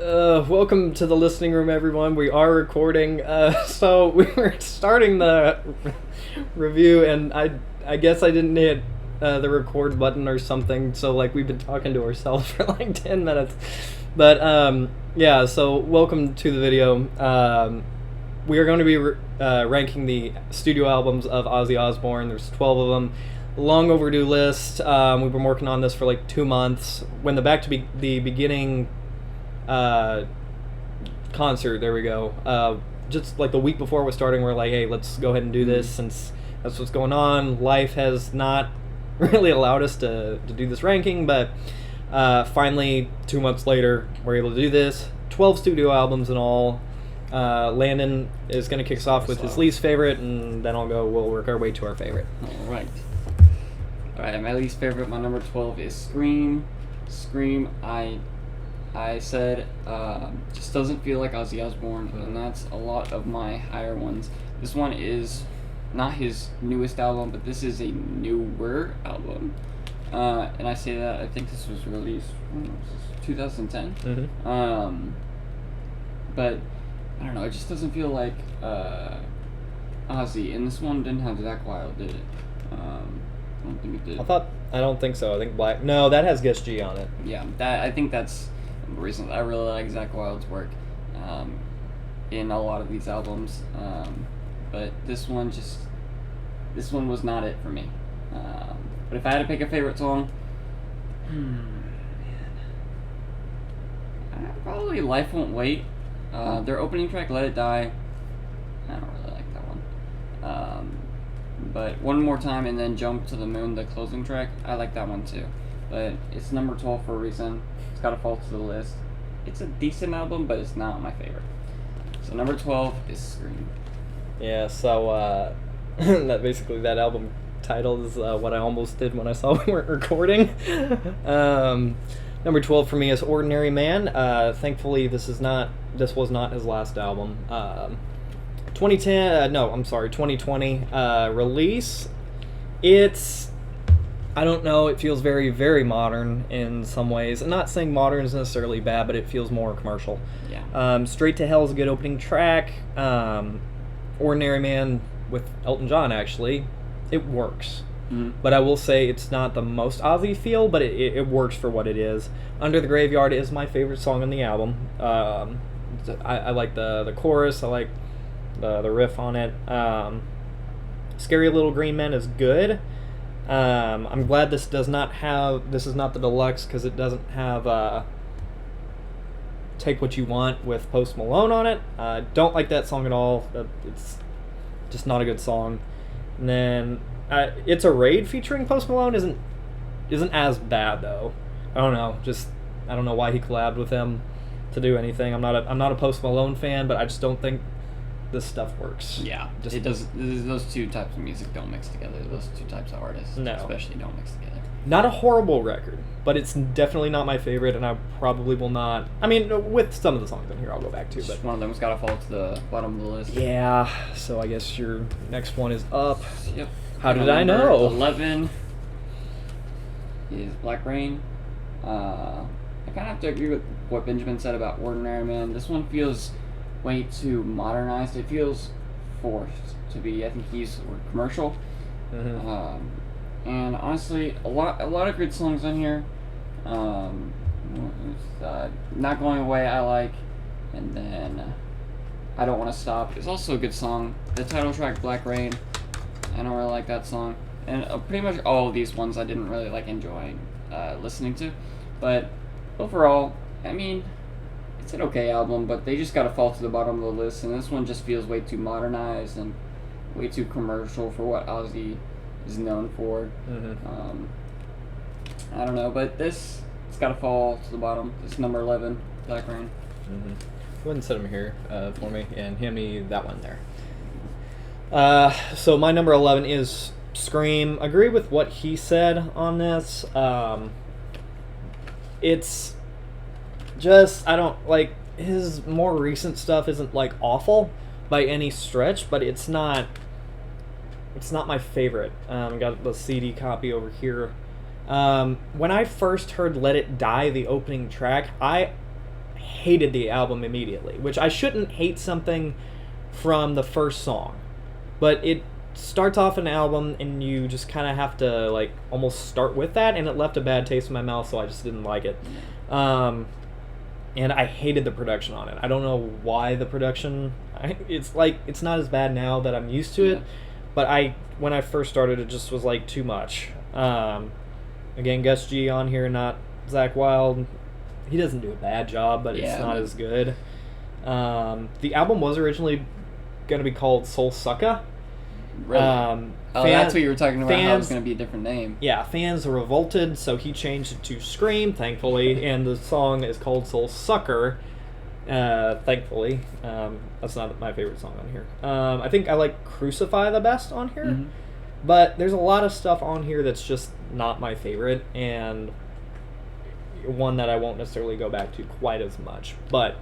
Welcome to the listening room, everyone. We are recording. So we were starting the review, and I guess I didn't hit the record button or something. So like we've been talking to ourselves for like 10 minutes. But yeah. So welcome to the video. We are going to be ranking the studio albums of Ozzy Osbourne. There's 12 of them. Long overdue list. We've been working on this for like 2 months. When the the beginning concert, there we go, just like the week before we're starting, we're like, hey, let's go ahead and do this since that's what's going on. Life has not really allowed us to do this ranking, but finally 2 months later we're able to do this. 12 studio albums in all. Landon is going to kick us off with his least favorite, and then we'll work our way to our favorite. Alright, my least favorite, my number 12 is Scream. I said, just doesn't feel like Ozzy Osbourne, and that's a lot of my higher ones. This one is not his newest album, but this is a newer album. And I say that, I think this was released, 2010? Mm-hmm. But, I don't know, it just doesn't feel like Ozzy, and this one didn't have Zakk Wylde, did it? I don't think it did. I don't think so. I think Black. No, that has Guess G on it. Yeah, I think that's the reason. I really like Zakk Wylde's work in a lot of these albums, but this one was not it for me. But if I had to pick a favorite song, probably Life Won't Wait. Their opening track, Let It Die, I don't really like that one. But One More Time and then Jump to the Moon, the closing track, I like that one too. But it's number 12 for a reason. It's got to fall to the list. It's a decent album, but it's not my favorite. So number 12 is Scream. Yeah, so that album title is what I almost did when I saw we weren't recording. Number 12 for me is Ordinary Man. Thankfully, this was not his last album. 2020 release. I don't know, it feels very, very modern in some ways. I'm not saying modern is necessarily bad, but it feels more commercial. Yeah. Straight to Hell is a good opening track. Ordinary Man with Elton John, actually, it works. Mm-hmm. But I will say it's not the most Ozzy feel, but it works for what it is. Under the Graveyard is my favorite song on the album. I like the chorus. I like the riff on it. Scary Little Green Men is good. I'm glad this is not the deluxe, because it doesn't have Take What You Want with Post Malone on it. Don't like that song at all. It's just not a good song. And then It's a Raid featuring Post Malone isn't as bad though. I don't know why he collabed with him to do anything. I'm not a Post Malone fan, but I just don't think this stuff works. Yeah, it does. Those two types of music don't mix together. Those two types of artists, especially, don't mix together. Not a horrible record, but it's definitely not my favorite, and I probably will not. I mean, with some of the songs on here, I'll go back to. But one of them's got to fall to the bottom of the list. Yeah. So I guess your next one is up. Yep. How did I know? 11 is Black Rain. I kind of have to agree with what Benjamin said about Ordinary Man. This one feels way too modernized. It feels forced to be. I think he's commercial. Mm-hmm. And honestly, a lot of good songs on here. Not Going Away I like, and then I Don't Want to Stop is also a good song. The title track, Black Rain, I don't really like that song. And pretty much all of these ones I didn't really enjoy listening to. But overall, I mean, it's an okay album, but they just gotta fall to the bottom of the list, and this one just feels way too modernized and way too commercial for what Ozzy is known for. Mm-hmm. I don't know, but it's gotta fall to the bottom. It's number 11, Black Rain. Mm-hmm. Go ahead and set them here for me, and hand me that one there. So my number 11 is Scream. Agree with what he said on this. It's just, I don't like his more recent stuff isn't awful by any stretch, but it's not my favorite. Got the CD copy over here. When I first heard Let It Die, the opening track, I hated the album immediately, which I shouldn't hate something from the first song, but it starts off an album and you just kind of have to like almost start with that, and it left a bad taste in my mouth, so I just didn't like it. And I hated the production on it. I don't know why the production. It's not as bad now that I'm used to it, but when I first started, it just was like too much. Again, Gus G on here, not Zach Wilde. He doesn't do a bad job, but it's not as good. The album was originally going to be called Soul Sucka. Really? That's what you were talking about, how it was going to be a different name. Yeah, fans revolted, so he changed it to Scream, thankfully, and the song is called Soul Sucker, thankfully. That's not my favorite song on here. I think I like Crucify the best on here, but there's a lot of stuff on here that's just not my favorite, and one that I won't necessarily go back to quite as much, but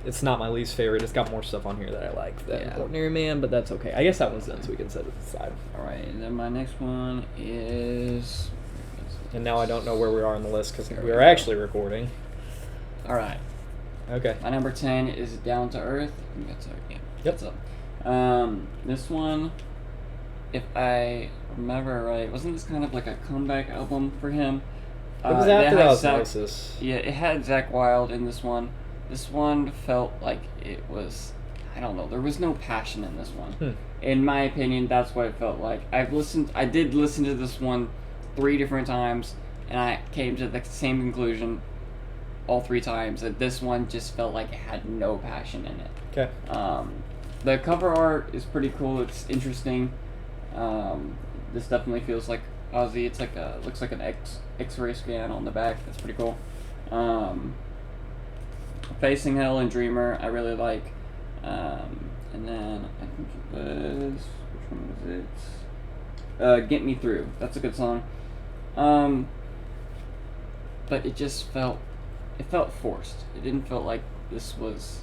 it's not my least favorite. It's got more stuff on here that I like than Ordinary Man, but that's okay. I guess that one's done, so we can set it aside. Alright, and then my next one is... And now I don't know where we are on the list, because we are actually recording. Alright. Okay. My number 10 is Down to Earth. That's up. This one, if I remember right, wasn't this kind of like a comeback album for him? It was after Osmosis. Yeah, it had Zach Wilde in this one. This one felt like it was, I don't know, there was no passion in this one. In my opinion, that's what it felt like. I did listen to this one 3 different times, and I came to the same conclusion all 3 times, that this one just felt like it had no passion in it. Okay. The cover art is pretty cool. It's interesting. This definitely feels like Ozzy. It's like looks like an X-ray scan on the back. That's pretty cool. Facing Hell and Dreamer, I really like. And then I think it was, which one was it? Get Me Through. That's a good song. But it just felt forced. It didn't feel like this was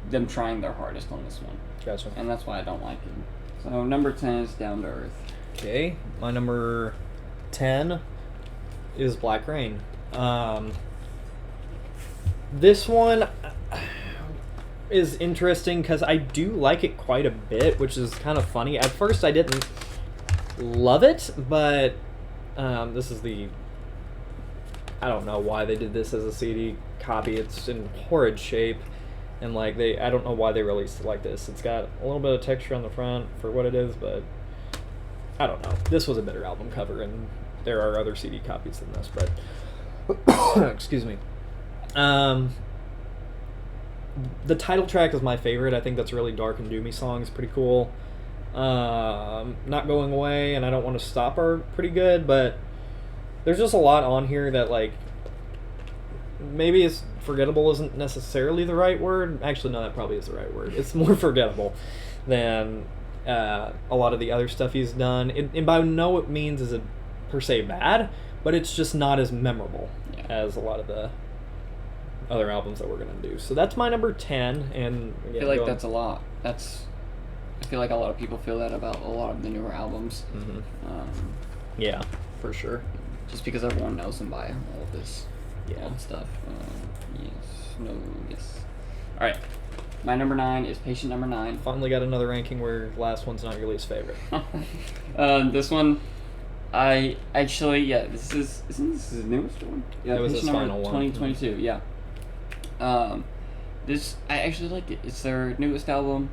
them trying their hardest on this one. Gotcha. And that's why I don't like it. So number 10 is Down to Earth. Okay, my number 10 is Black Rain. This one is interesting because I do like it quite a bit, which is kind of funny. At first I didn't love it, but this is I don't know why they did this as a CD copy. It's in horrid shape, and like I don't know why they released it like this. It's got a little bit of texture on the front for what it is, but I don't know. This was a better album cover, and there are other CD copies than this, but excuse me. The title track is my favorite. I think that's a really dark and doomy song. It's pretty cool. Not Going Away and I Don't Want to Stop are pretty good, but there's just a lot on here that, like, maybe it's forgettable isn't necessarily the right word. Actually, no, that probably is the right word. It's more forgettable than a lot of the other stuff he's done. And by no means is it per se bad, but it's just not as memorable as a lot of the other albums that we're going to do. So that's my number 10. And I feel like that's a lot. I feel like a lot of people feel that about a lot of the newer albums. Yeah, for sure. Just because everyone knows him by all of this old stuff. Yes. Alright. My number 9 is Patient Number 9. Finally got another ranking where last one's not your least favorite. This one, I actually, isn't this his newest one? Yeah, it was his final one. 2022, yeah. This, I actually liked it. It's their newest album,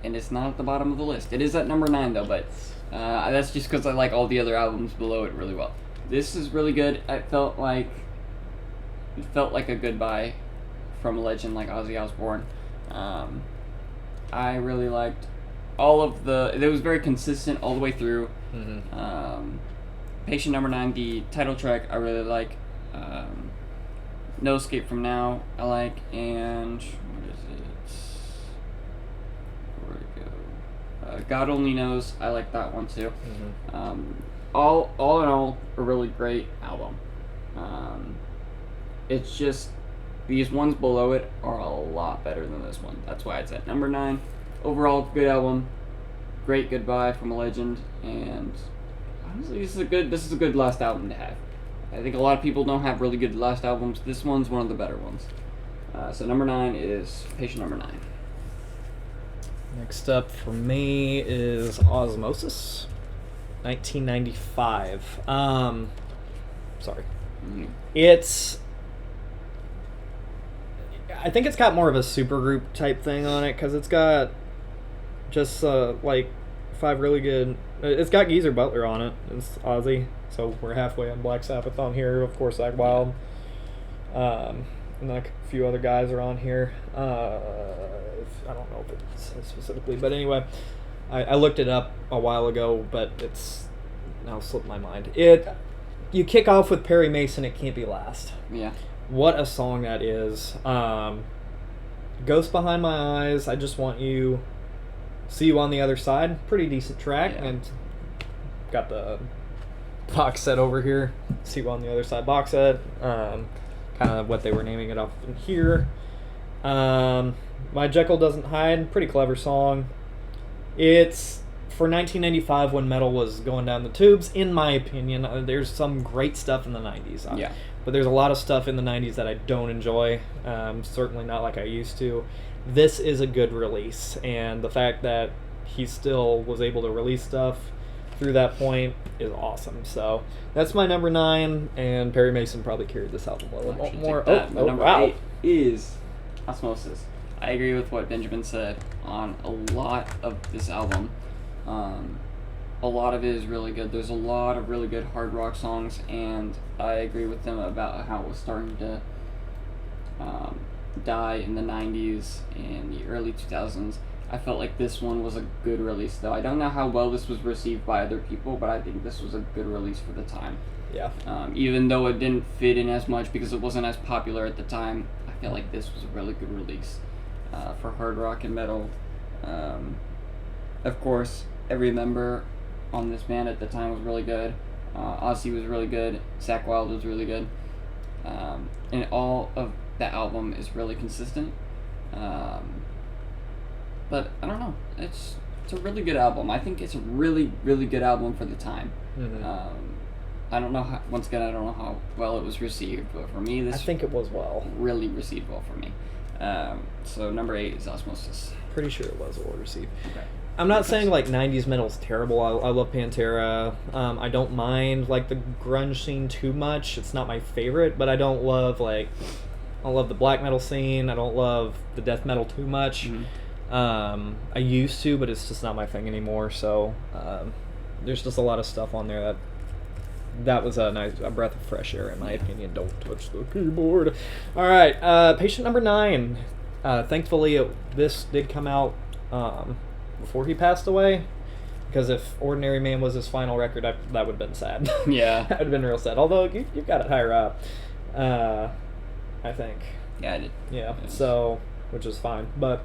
and it's not at the bottom of the list. It is at number 9, though, but that's just because I like all the other albums below it really well. This is really good. It felt like a goodbye from a legend like Ozzy Osbourne. I really liked all of it was very consistent all the way through. Patient Number 9, the title track, I really like. No Escape From Now, I like, and what is it? Where'd it go? God Only Knows, I like that one too. All in all, a really great album. It's just these ones below it are a lot better than this one. That's why it's at number 9. Overall, good album. Great goodbye from a legend, and honestly, this is a good last album to have. I think a lot of people don't have really good last albums. This one's one of the better ones. So number 9 is Patient Number 9. Next up for me is Osmosis, 1995. Sorry. Mm. I think it's got more of a supergroup type thing on it because it's got just like 5 really good. It's got Geezer Butler on it. It's Ozzy, so we're halfway on Black Sabbath on here. Of course, Zach Wild, and then a few other guys are on here. I don't know if it says specifically, but anyway, I looked it up a while ago, but it's now slipped my mind. You kick off with Perry Mason. It can't be last. Yeah. What a song that is. Ghost Behind My Eyes, I Just Want You, See You on the Other Side. Pretty decent track. Yeah. And got the box set over here. See You on the Other Side box set. Kind of what they were naming it off in here. My Jekyll Doesn't Hide. Pretty clever song. It's for 1995 when metal was going down the tubes, in my opinion. There's some great stuff in the 90s. Yeah. But there's a lot of stuff in the 90s that I don't enjoy. Certainly not like I used to. This is a good release. And the fact that he still was able to release stuff through that point is awesome. So that's my number 9. And Perry Mason probably carried this album a little bit more. Number Wow. 8 is Osmosis. I agree with what Benjamin said on a lot of this album. A lot of it is really good. There's a lot of really good hard rock songs, and I agree with them about how it was starting to die in the 90s and the early 2000s. I felt like this one was a good release, though. I don't know how well this was received by other people, but I think this was a good release for the time. Yeah. Even though it didn't fit in as much because it wasn't as popular at the time, I feel like this was a really good release for hard rock and metal. Of course, every member on this band at the time was really good. Ozzy was really good. Zach Wild was really good. And all of the album is really consistent. But I don't know. It's a really good album. I think it's a really, really good album for the time. Mm-hmm. I don't know how, once again, I don't know how well it was received, but for me, this I think it was well. really received well for me. So number 8 is Osmosis. Pretty sure it was well received. Okay. I'm not saying like 90s metal's terrible. I love Pantera. I don't mind like the grunge scene too much. It's not my favorite, but I don't love the black metal scene. I don't love the death metal too much. Mm-hmm. I used to, but it's just not my thing anymore. So there's just a lot of stuff on there that was a breath of fresh air in my opinion. Don't touch the keyboard. All right, Patient Number 9. Thankfully, this did come out before he passed away, because if Ordinary Man was his final record, that would have been sad. Yeah. That would have been real sad. Although you've got it higher up, I think. Yeah, I did. Yeah. So, which is fine, but.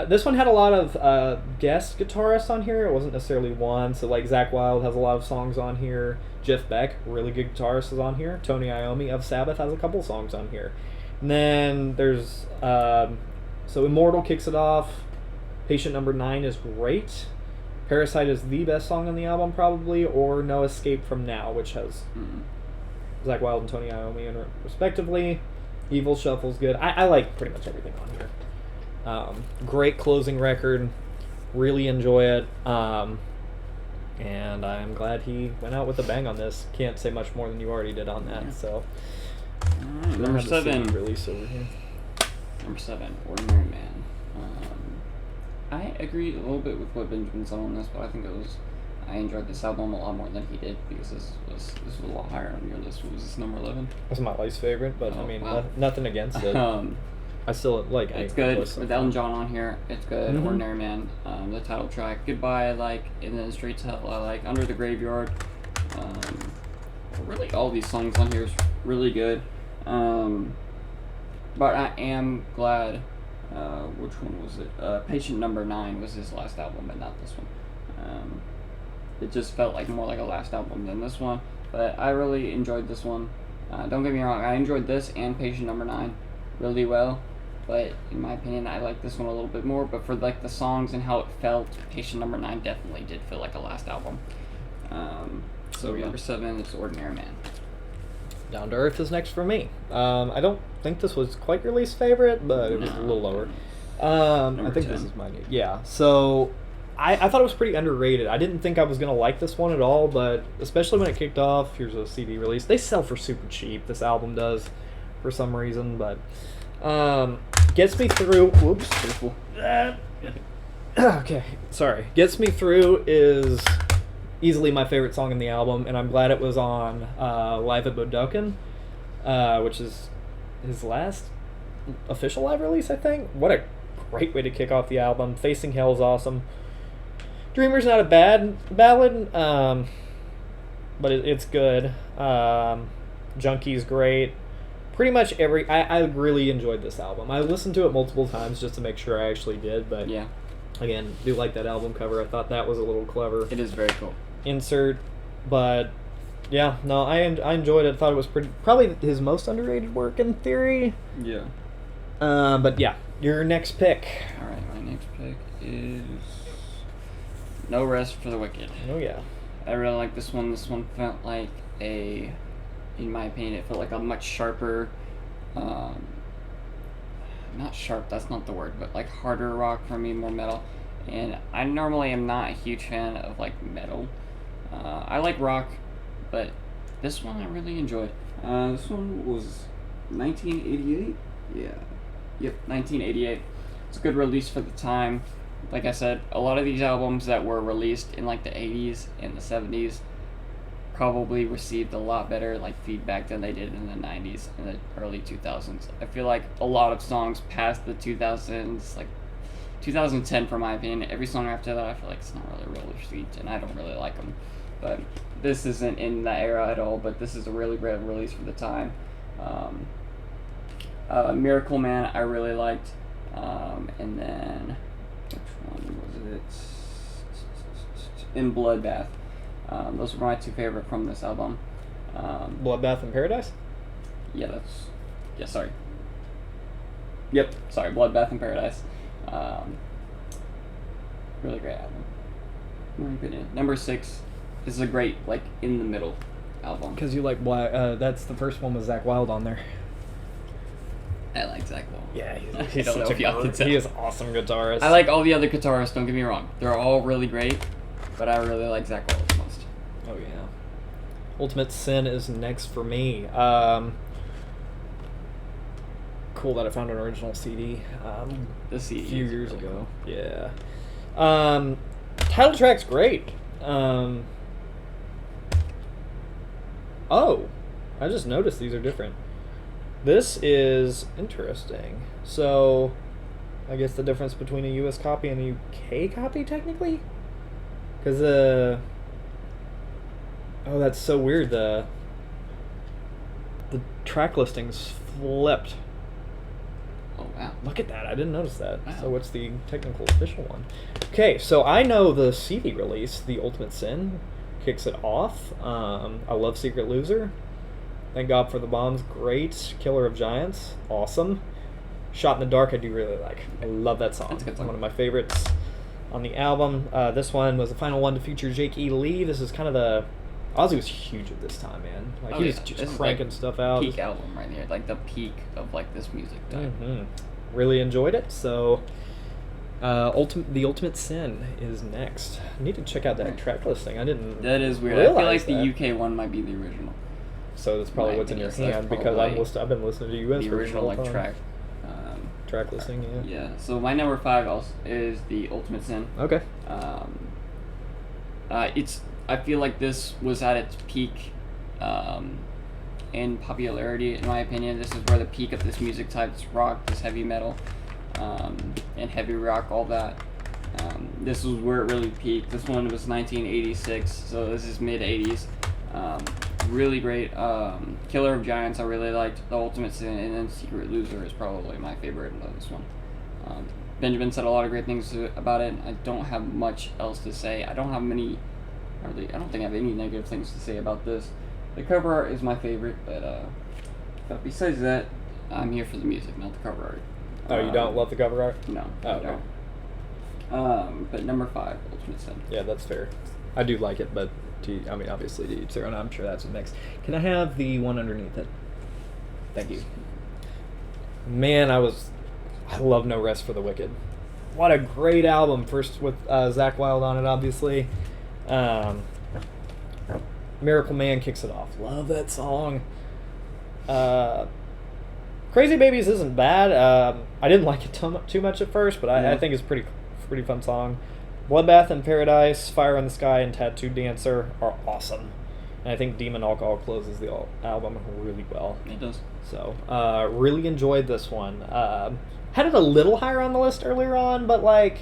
This one had a lot of guest guitarists on here. It wasn't necessarily one. So, like, Zach Wild has a lot of songs on here. Jeff Beck, really good guitarist, is on here. Tony Iommi of Sabbath has a couple songs on here. And then there's... so, Immortal kicks it off. Patient Number 9 is great. Parasite is the best song on the album, probably. Or No Escape From Now, which has Zach Wild and Tony Iommi in it, respectively. Evil Shuffle's good. I like pretty much everything on here. Great closing record, really enjoy it, and I'm glad he went out with a bang on this. Can't say much more than you already did on that. So, Number 7. Release over here. Number 7, Ordinary Man. I agree a little bit with what Benjamin said on this, but I enjoyed this album a lot more than he did, because this was a lot higher on your list. What was this, number 11? This is my least favorite, but I mean, wow. nothing against it. I still like. It's good with Elton John on here. It's good. Mm-hmm. Ordinary Man. The title track, Goodbye, I like, and then Straight to Hell, I like. Under the Graveyard. Really, all these songs on here is really good. But I am glad. Which one was it? Patient Number 9 was his last album, but not this one. It just felt like more like a last album than this one. But I really enjoyed this one. Don't get me wrong. I enjoyed this and Patient Number 9 really well. But in my opinion, I like this one a little bit more. But for like the songs and how it felt, Patient Number 9 definitely did feel like a last album. So yeah. Number 7 is Ordinary Man. Down to Earth is next for me. I don't think this was quite your least favorite, but it was a little lower. I think 10. this is mine. Yeah. So I thought it was pretty underrated. I didn't think I was gonna like this one at all, but especially when it kicked off. Here's a CD release. They sell for super cheap. This album does, for some reason, but gets me through. Whoops. Careful. Okay, sorry. Gets Me Through is easily my favorite song in the album, and I'm glad it was on Live at Budokan, which is his last official live release, I think. What a great way to kick off the album. Facing Hell is awesome. Dreamer's not a bad ballad, but it's good. Junkie's great. Pretty much I really enjoyed this album. I listened to it multiple times just to make sure I actually did, but Yeah, again, do like that album cover. I thought that was a little clever it is very cool. insert, but yeah, no, I enjoyed it. I thought it was probably his most underrated work in theory. Yeah. But yeah, your next pick. All right, my next pick is No Rest for the Wicked. Oh yeah, I really like this one. This one felt like in my opinion, it felt like a much sharper, not sharp, that's not the word, but like harder rock for me, more metal. And I normally am not a huge fan of like metal. I like rock, but this one I really enjoyed. This one was 1988? Yeah. Yep, 1988. It's a good release for the time. Like I said, a lot of these albums that were released in like the 80s and the 70s probably received a lot better like feedback than they did in the 90s and the early 2000s. I feel like a lot of songs past the 2000s, like 2010 for my opinion, every song after that I feel like it's not really well received and I don't really like them. But this isn't in that era at all, but this is a really great release for the time. Miracle Man I really liked, and then which one was it? In Bloodbath. Those were my two favorite from this album. Bloodbath in Paradise. Yeah, sorry. Yep, sorry, Bloodbath in Paradise. Really great album. In my opinion. Number 6 is a great, like, in the middle album. Because you like that's the first one with Zach Wilde on there. I like Zach Wilde. Yeah, I he's don't know such if y'all can tell. he is awesome guitarist. I like all the other guitarists, don't get me wrong. They're all really great, but I really like Zach Wilde the most. Oh yeah. Ultimate Sin is next for me. Cool that I found an original CD. The CD a few is years really ago. Yeah. Title track's great. Oh, I just noticed these are different. This is interesting. So, I guess the difference between a US copy and a UK copy, technically? Because, oh, that's so weird. The track listing's flipped. Oh, wow. Look at that. I didn't notice that. Wow. So what's the technical official one? Okay, so I know the CD release, The Ultimate Sin, kicks it off. I love Secret Loser. Thank God for the Bombs, great. Killer of Giants, awesome. Shot in the Dark, I do really like. I love that song. That's a good song. One of my favorites on the album. This one was the final one to feature Jake E. Lee. This is kind of the... Ozzy was huge at this time, man. Like, he was just This is, cranking like, stuff out. Peak album right here, like the peak of like this music time. Mm-hmm. Really enjoyed it. So, The Ultimate Sin is next. I need to check out that track listing. I didn't. That is weird. I feel realize like that. the UK one might be the original. So that's probably My what's in your opinion, so hand that's because probably I've been listening to US The version original all like the time. track. Track listing, yeah. Yeah. So my number 5 also is The Ultimate Sin. Okay. I feel like this was at its peak in popularity, in my opinion. This is where the peak of this music type, this rock, this heavy metal, and heavy rock, all that. This was where it really peaked. This one was 1986, so this is mid-80s. Really great. Killer of Giants I really liked. The Ultimate Sin, and then Secret Loser is probably my favorite of this one. Benjamin said a lot of great things about it. I don't have much else to say. I don't think I have any negative things to say about this. The cover art is my favorite, but besides that, I'm here for the music, not the cover art. Oh, you don't love the cover art? No, Oh, I okay. don't. But number 5, Ultimate Sin. Yeah, that's fair. I do like it, but I mean, obviously to each their own. I'm sure that's a mix. Can I have the one underneath it? Thank you. Man, I love No Rest for the Wicked. What a great album. First with Zakk Wylde on it, obviously. Miracle Man kicks it off. Love that song. Crazy Babies isn't bad. I didn't like it too much at first, but I think it's pretty fun song. Bloodbath in Paradise, Fire in the Sky, and Tattooed Dancer are awesome. And I think Demon Alcohol closes the album really well. It does. So, really enjoyed this one. Had it a little higher on the list earlier on, but like,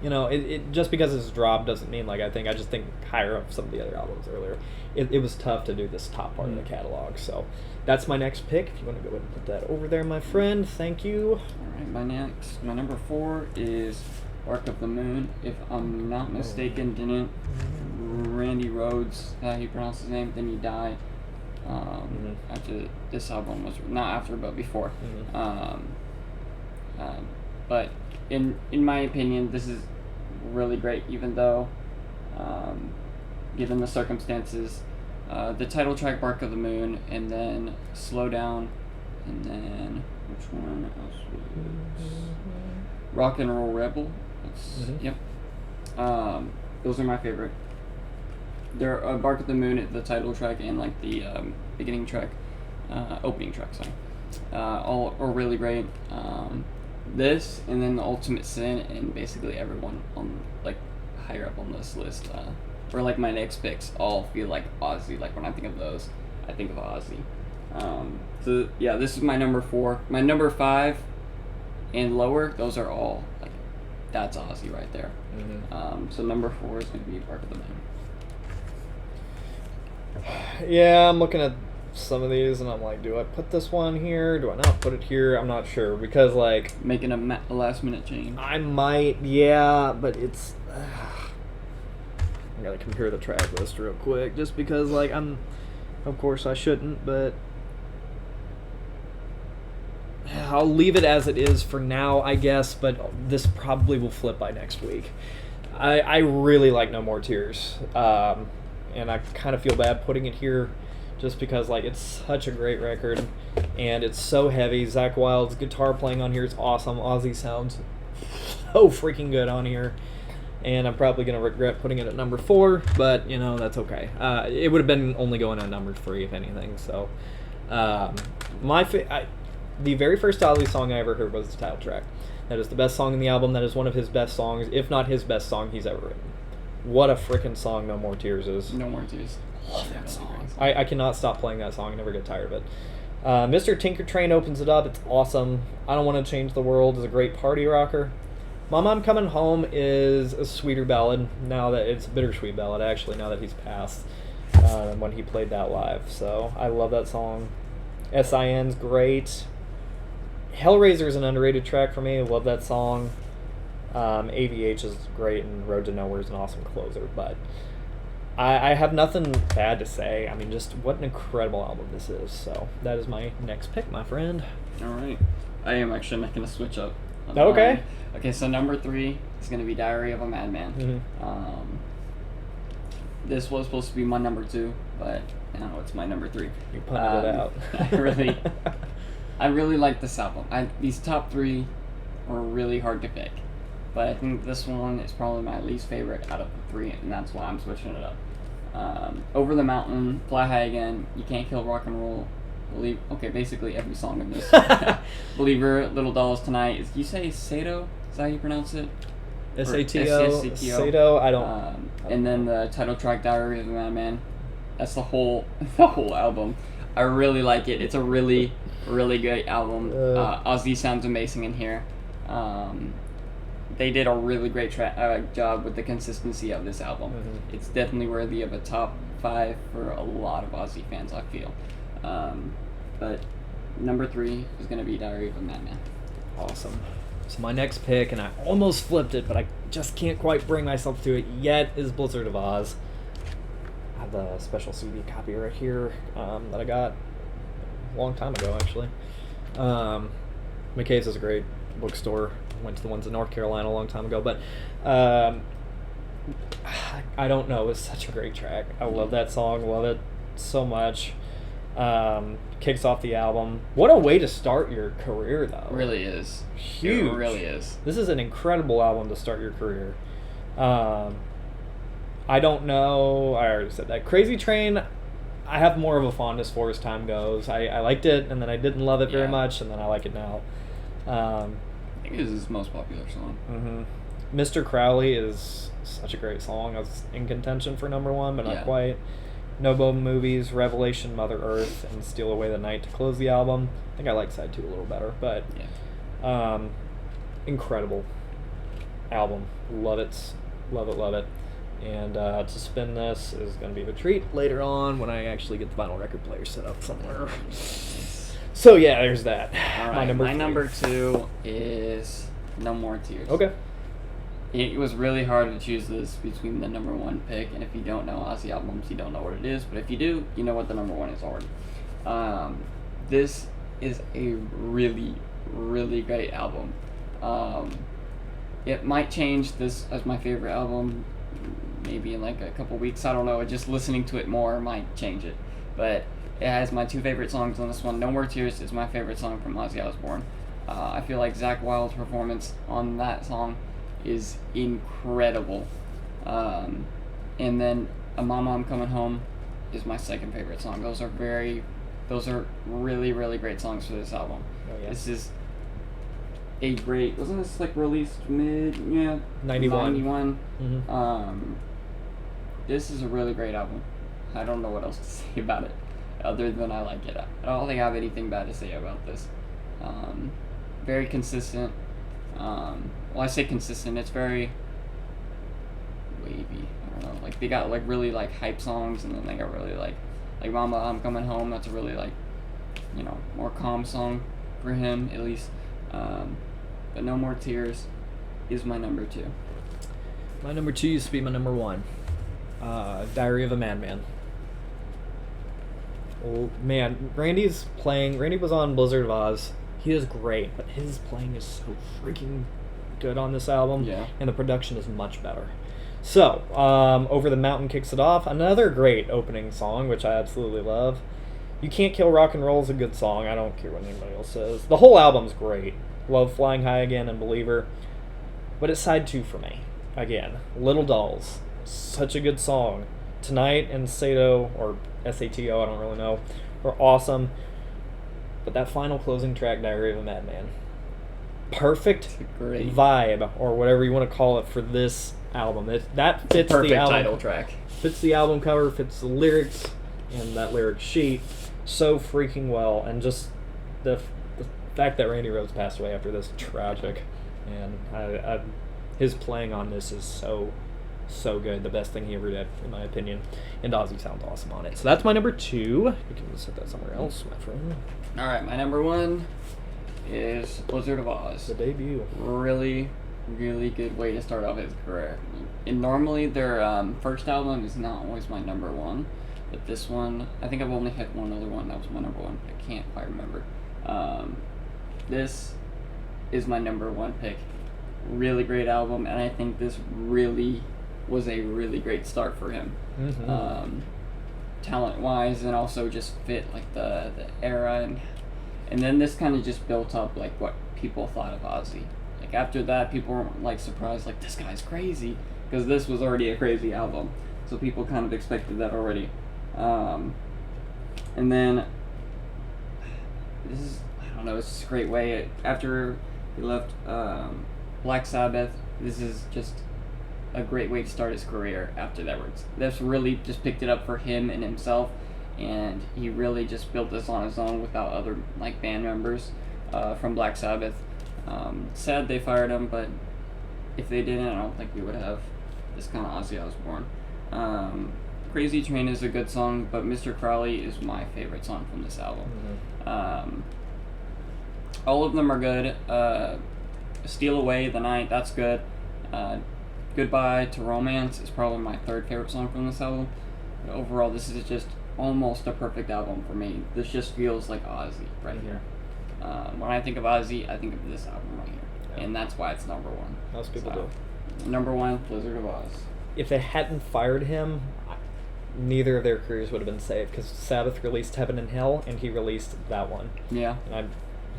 it just because it's dropped doesn't mean like I just think higher of some of the other albums earlier. It was tough to do this top part of the catalog. So, that's my next pick. If you want to go ahead and put that over there, my friend, thank you. All right, my number 4 is Bark of the Moon. If I'm not mistaken, didn't Randy Rhoads, how you pronounce his name, then he died after this album was, not after, but before. But in my opinion, this is really great, even though, given the circumstances, the title track, Bark of the Moon, and then Slow Down, and then, which one else was Rock and Roll Rebel. Yep. Those are my favorite. They're Bark of the Moon is the title track, and like the beginning track, opening track, sorry. All are really great. This and then the Ultimate Sin and basically everyone on like higher up on this list, or like my next picks, all feel like Ozzy. Like when I think of those, I think of Ozzy. So yeah, this is my number 4. My number 5 and lower, those are all like, that's Ozzy right there. So number 4 is going to be Bark of the Moon. Yeah, I'm looking at some of these and I'm like, do I put this one here? Do I not put it here? I'm not sure because like making a last minute change. I might, yeah, but it's. I gotta compare the track list real quick just because like of course I shouldn't, but I'll leave it as it is for now, I guess, but this probably will flip by next week. I really like No More Tears, and I kind of feel bad putting it here just because like it's such a great record, and it's so heavy. Zakk Wylde's guitar playing on here is awesome. Ozzy sounds so freaking good on here, and I'm probably going to regret putting it at number 4, but, that's okay. It would have been only going at number 3, if anything, so... the very first Ozzy song I ever heard was the title track. That is the best song in the album. That is one of his best songs, if not his best song he's ever written. What a freaking song No More Tears is. No More Tears. Love that song. I cannot stop playing that song. I never get tired of it. Mr. Tinker Train opens it up. It's awesome. I Don't Want to Change the World is a great party rocker. Mama, I'm Coming Home is a sweeter ballad. Now that it's a bittersweet ballad, actually, now that he's passed, when he played that live. So I love that song. SIN's great. Hellraiser is an underrated track for me. I love that song. AVH is great, and Road to Nowhere is an awesome closer. But I have nothing bad to say. I mean, just what an incredible album this is. So that is my next pick, my friend. All right. I am actually making a switch up. Okay. Okay, so number 3 is going to be Diary of a Madman. This was supposed to be my number 2, but now it's my number 3. You punted it out. I really like this album. These top 3 are really hard to pick, but I think this one is probably my least favorite out of the 3, and that's why I'm switching it up. Over the Mountain, Fly High Again, You Can't Kill Rock and Roll, basically every song in this. Believer, Little Dolls Tonight. You say Sato? Is that how you pronounce it? SATO. Sato. I don't. And then the title track, Diary of a Madman. That's the whole album. I really like it. It's a really, really good album. Ozzy sounds amazing in here. They did a really great job with the consistency of this album. It's definitely worthy of a top 5 for a lot of Ozzy fans, I feel. But number 3 is going to be Diary of a Madman. Awesome. So my next pick, and I almost flipped it, but I just can't quite bring myself to it yet, is Blizzard of Oz. I have the special CD copy right here that I got a long time ago, actually. McKay's is a great bookstore. Went to the ones in North Carolina a long time ago, but I don't know. It's such a great track. I love that song. Love it so much. Kicks off the album. What a way to start your career, though. It really is. Huge. It really is. This is an incredible album to start your career. I don't know. I already said that. Crazy Train, I have more of a fondness for as time goes. I liked it, and then I didn't love it very much, and then I like it now. I think it is his most popular song. Mm-hmm. Mr. Crowley is such a great song. It's in contention for number one, but not quite. Nobo Movies, Revelation, Mother Earth, and Steal Away the Night to close the album. I think I like side 2 a little better, but incredible album. Love it. Love it, love it. And to spin this is going to be a treat later on when I actually get the vinyl record player set up somewhere. So yeah, there's that. All right, my number 2 is No More Tears. Okay. It was really hard to choose this between the number 1 pick, and if you don't know Ozzy albums, you don't know what it is, but if you do, you know what the number 1 is already. This is a really, really great album. It might change this as my favorite album maybe in like a couple weeks, I don't know, just listening to it more might change it, but it has my 2 favorite songs on this one. No More Tears is my favorite song from Ozzy Osbourne. I feel like Zakk Wylde's performance on that song is incredible. And then Mama, I'm Coming Home is my second favorite song. Those are really, really great songs for this album. Oh, yeah. This is a great, wasn't this like released 91. Mm-hmm. This is a really great album. I don't know what else to say about it other than I like it. I don't think I have anything bad to say about this. Very consistent. Well, I say consistent, it's very wavy. I don't know. Like, they got, like, really, like, hype songs, and then they got really, like Mama, I'm Coming Home. That's a really, like, you know, more calm song for him, at least. But No More Tears is my number 2. My number 2 used to be my number 1. Diary of a Madman. Oh, man, Randy was on Blizzard of Oz. He is great, but his playing is so freaking good on this album, and the production is much better. So, Over the Mountain kicks it off. Another great opening song, which I absolutely love. You Can't Kill Rock and Roll is a good song. I don't care what anybody else says. The whole album's great. Love Flying High Again and Believer. But it's side 2 for me. Again, Little Dolls. Such a good song. Tonight and Sato, or Sato, I don't really know, are awesome. But that final closing track, Diary of a Madman, perfect vibe, or whatever you want to call it, for this album. That fits perfect the album title track. Fits the album cover, fits the lyrics, and that lyric sheet so freaking well. And just the fact that Randy Rhoads passed away after this, tragic. And his playing on this is so good. The best thing he ever did, in my opinion. And Ozzy sounds awesome on it. So that's my number 2. You can set that somewhere else, my friend. Alright, my number 1 is Blizzard of Oz. The debut. Really, really good way to start off his career. And normally their first album is not always my number 1. But this one, I think I've only had one other one that was my number 1. I can't quite remember. This is my number 1 pick. Really great album, and I think this really was a really great start for him. Mm-hmm. Talent-wise, and also just fit like the era, and then this kind of just built up like what people thought of Ozzy. Like after that, people weren't like surprised, like this guy's crazy, because this was already a crazy album, so people kind of expected that already. And then this is, I don't know, it's just a great way. After he left Black Sabbath, this is just a great way to start his career after that. This really just picked it up for him and himself, and he really just built this on his own without other like band members from Black Sabbath. Sad they fired him, but if they didn't, I don't think we would have this kind of Ozzy Osbourne. Crazy Train is a good song, but Mr. Crowley is my favorite song from this album. Mm-hmm. All of them are good. Steal Away the Night, that's good. Goodbye to Romance is probably my 3rd favorite song from this album. But overall, this is just almost a perfect album for me. This just feels like Ozzy right here. When I think of Ozzy, I think of this album right here. Yeah. And that's why it's number 1. Most people do. Number 1, Blizzard of Oz. if they hadn't fired him, neither of their careers would have been saved, because Sabbath released Heaven and Hell, and he released that one. Yeah. And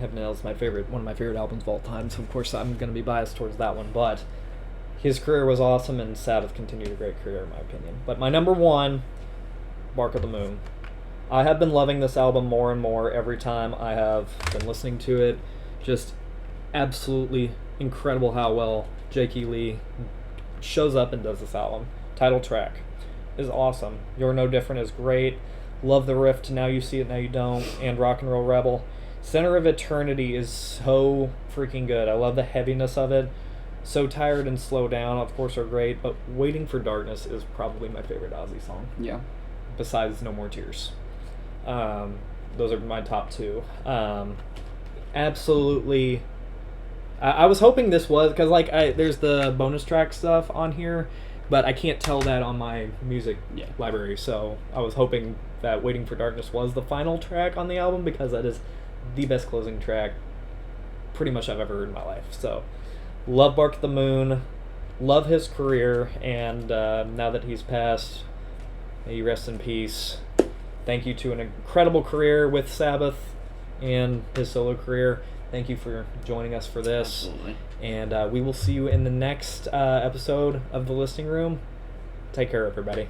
Heaven and Hell is one of my favorite albums of all time, so of course I'm going to be biased towards that one, but his career was awesome, and Sabbath continued a great career in my opinion. But my number one, Bark of the Moon. I have been loving this album more and more every time I have been listening to it. Just absolutely incredible how well Jake E. Lee shows up and does this album. Title track is awesome. You're No Different is great. Love the riff to Now You See It, Now You Don't, and Rock and Roll Rebel. Center of Eternity is so freaking good. I love the heaviness of it. So Tired and Slow Down, of course, are great, but Waiting for Darkness is probably my favorite Ozzy song. Yeah. Besides No More Tears. Those are my top two. Absolutely. I was hoping this was, because there's the bonus track stuff on here, but I can't tell that on my music library, so I was hoping that Waiting for Darkness was the final track on the album, because that is the best closing track pretty much I've ever heard in my life. So, love Bark the Moon, love his career, and now that he's passed, may he rest in peace. Thank you to an incredible career with Sabbath and his solo career. Thank you for joining us for this. Absolutely. And we will see you in the next episode of The Listing Room. Take care, everybody.